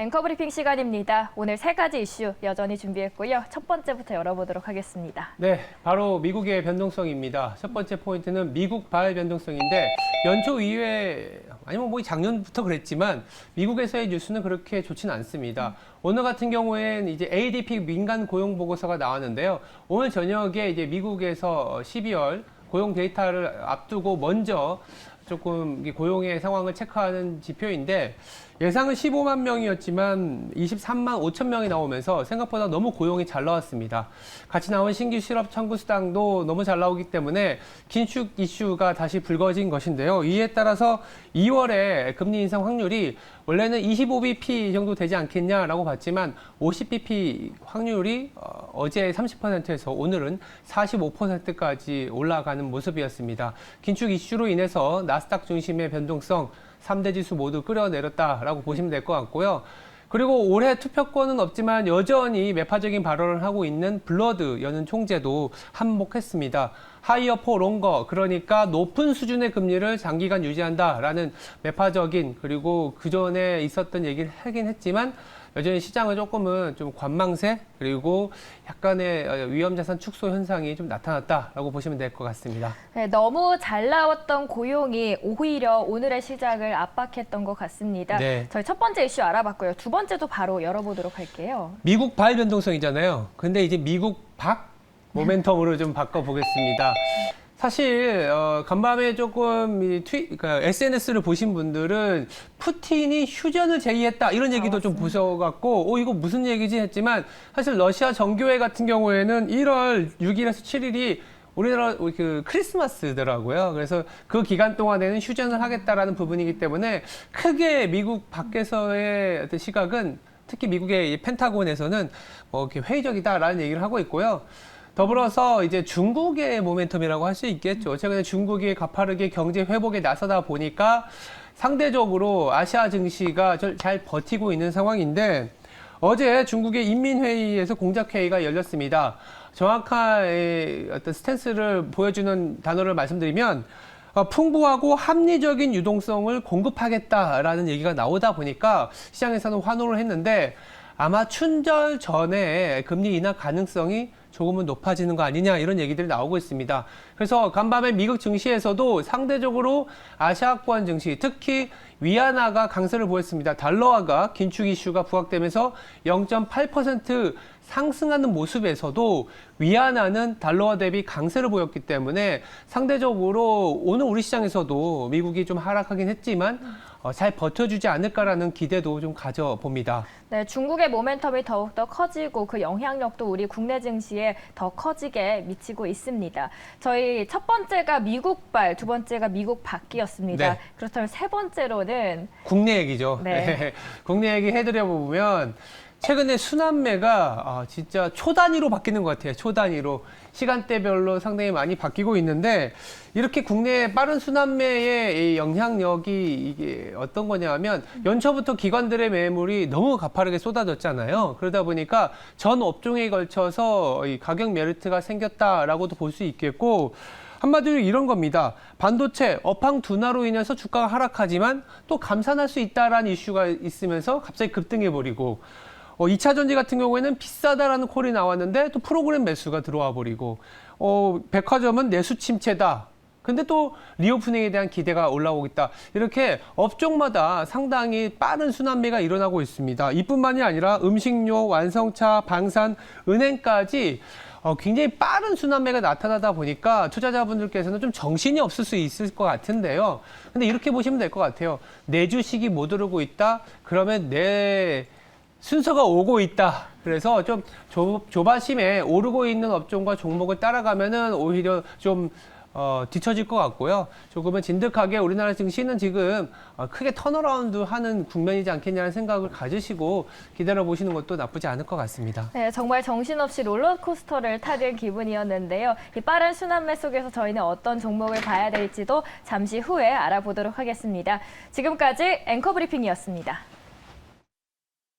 앵커 브리핑 시간입니다. 오늘 세 가지 이슈 여전히 준비했고요. 첫 번째부터 열어보도록 하겠습니다. 네, 바로 미국의 변동성입니다. 첫 번째 포인트는 미국발 변동성인데 연초 이후에 아니면 뭐 작년부터 그랬지만 미국에서의 뉴스는 그렇게 좋지는 않습니다. 오늘 같은 경우엔 이제 ADP 민간 고용 보고서가 나왔는데요. 오늘 저녁에 이제 미국에서 12월 고용 데이터를 앞두고 먼저 조금 고용의 상황을 체크하는 지표인데 예상은 15만 명이었지만 23만 5천 명이 나오면서 생각보다 너무 고용이 잘 나왔습니다. 같이 나온 신규 실업 청구 수당도 너무 잘 나오기 때문에 긴축 이슈가 다시 불거진 것인데요. 이에 따라서 2월에 금리 인상 확률이 원래는 25bp 정도 되지 않겠냐라고 봤지만 50bp 확률이 어제 30%에서 오늘은 45%까지 올라가는 모습이었습니다. 긴축 이슈로 인해서 나스닥 중심의 변동성 3대 지수 모두 끌어내렸다라고 보시면 될 것 같고요. 그리고 올해 투표권은 없지만 여전히 매파적인 발언을 하고 있는 블러드 연은 총재도 한몫했습니다. 하이어 포 롱거, 그러니까 높은 수준의 금리를 장기간 유지한다라는 매파적인, 그리고 그전에 있었던 얘기를 하긴 했지만 여전히 시장은 조금은 좀 관망세 그리고 약간의 위험자산 축소 현상이 좀 나타났다라고 보시면 될 것 같습니다. 네, 너무 잘 나왔던 고용이 오히려 오늘의 시장을 압박했던 것 같습니다. 네. 저희 첫 번째 이슈 알아봤고요. 두 번째도 바로 열어보도록 할게요. 미국 발 변동성이잖아요. 근데 이제 미국 박 모멘텀으로 좀 바꿔보겠습니다. 사실 간밤에 조금 그러니까 SNS를 보신 분들은 푸틴이 휴전을 제의했다 이런 얘기도 좀 보셔갖고 이거 무슨 얘기지 했지만 사실 러시아 정교회 같은 경우에는 1월 6일에서 7일이 우리나라 그 크리스마스더라고요. 그래서 그 기간 동안에는 휴전을 하겠다라는 부분이기 때문에 크게 미국 밖에서의 어떤 시각은 특히 미국의 펜타곤에서는 이렇게 회의적이다라는 얘기를 하고 있고요. 더불어서 이제 중국의 모멘텀이라고 할 수 있겠죠. 최근에 중국이 가파르게 경제 회복에 나서다 보니까 상대적으로 아시아 증시가 잘 버티고 있는 상황인데 어제 중국의 인민회의에서 공작회의가 열렸습니다. 정확한 어떤 스탠스를 보여주는 단어를 말씀드리면 풍부하고 합리적인 유동성을 공급하겠다라는 얘기가 나오다 보니까 시장에서는 환호를 했는데 아마 춘절 전에 금리 인하 가능성이 조금은 높아지는 거 아니냐 이런 얘기들이 나오고 있습니다. 그래서 간밤에 미국 증시에서도 상대적으로 아시아권 증시, 특히 위안화가 강세를 보였습니다. 달러화가 긴축 이슈가 부각되면서 0.8% 상승하는 모습에서도 위안화는 달러화 대비 강세를 보였기 때문에 상대적으로 오늘 우리 시장에서도 미국이 좀 하락하긴 했지만 잘 버텨주지 않을까라는 기대도 좀 가져봅니다. 네, 중국의 모멘텀이 더욱더 커지고 그 영향력도 우리 국내 증시에 더 커지게 미치고 있습니다. 저희 첫 번째가 미국발, 두 번째가 미국 밖이었습니다. 네. 그렇다면 세 번째로는 국내 얘기죠. 네. 국내 얘기 해드려 보면 최근에 순환매가 진짜 초 단위로 바뀌는 것 같아요. 초 단위로. 시간대별로 상당히 많이 바뀌고 있는데 이렇게 국내의 빠른 순환매의 영향력이 이게 어떤 거냐면 연초부터 기관들의 매물이 너무 가파르게 쏟아졌잖아요. 그러다 보니까 전 업종에 걸쳐서 이 가격 메리트가 생겼다라고도 볼 수 있겠고 한마디로 이런 겁니다. 반도체 업황 둔화로 인해서 주가가 하락하지만 또 감산할 수 있다라는 이슈가 있으면서 갑자기 급등해버리고 2차 전지 같은 경우에는 비싸다라는 콜이 나왔는데 또 프로그램 매수가 들어와 버리고 백화점은 내수 침체다. 근데 또 리오프닝에 대한 기대가 올라오고 있다. 이렇게 업종마다 상당히 빠른 순환매가 일어나고 있습니다. 이뿐만이 아니라 음식료, 완성차, 방산, 은행까지 굉장히 빠른 순환매가 나타나다 보니까 투자자분들께서는 좀 정신이 없을 수 있을 것 같은데요. 근데 이렇게 보시면 될 것 같아요. 내 주식이 못 오르고 있다? 그러면 내 순서가 오고 있다. 그래서 좀 조바심에 오르고 있는 업종과 종목을 따라가면은 오히려 좀 뒤처질 것 같고요. 조금은 진득하게 우리나라 증시는 지금 크게 턴어라운드 하는 국면이지 않겠냐는 생각을 가지시고 기다려 보시는 것도 나쁘지 않을 것 같습니다. 네, 정말 정신없이 롤러코스터를 타는 기분이었는데요. 이 빠른 순환매 속에서 저희는 어떤 종목을 봐야 될지도 잠시 후에 알아보도록 하겠습니다. 지금까지 앵커 브리핑이었습니다.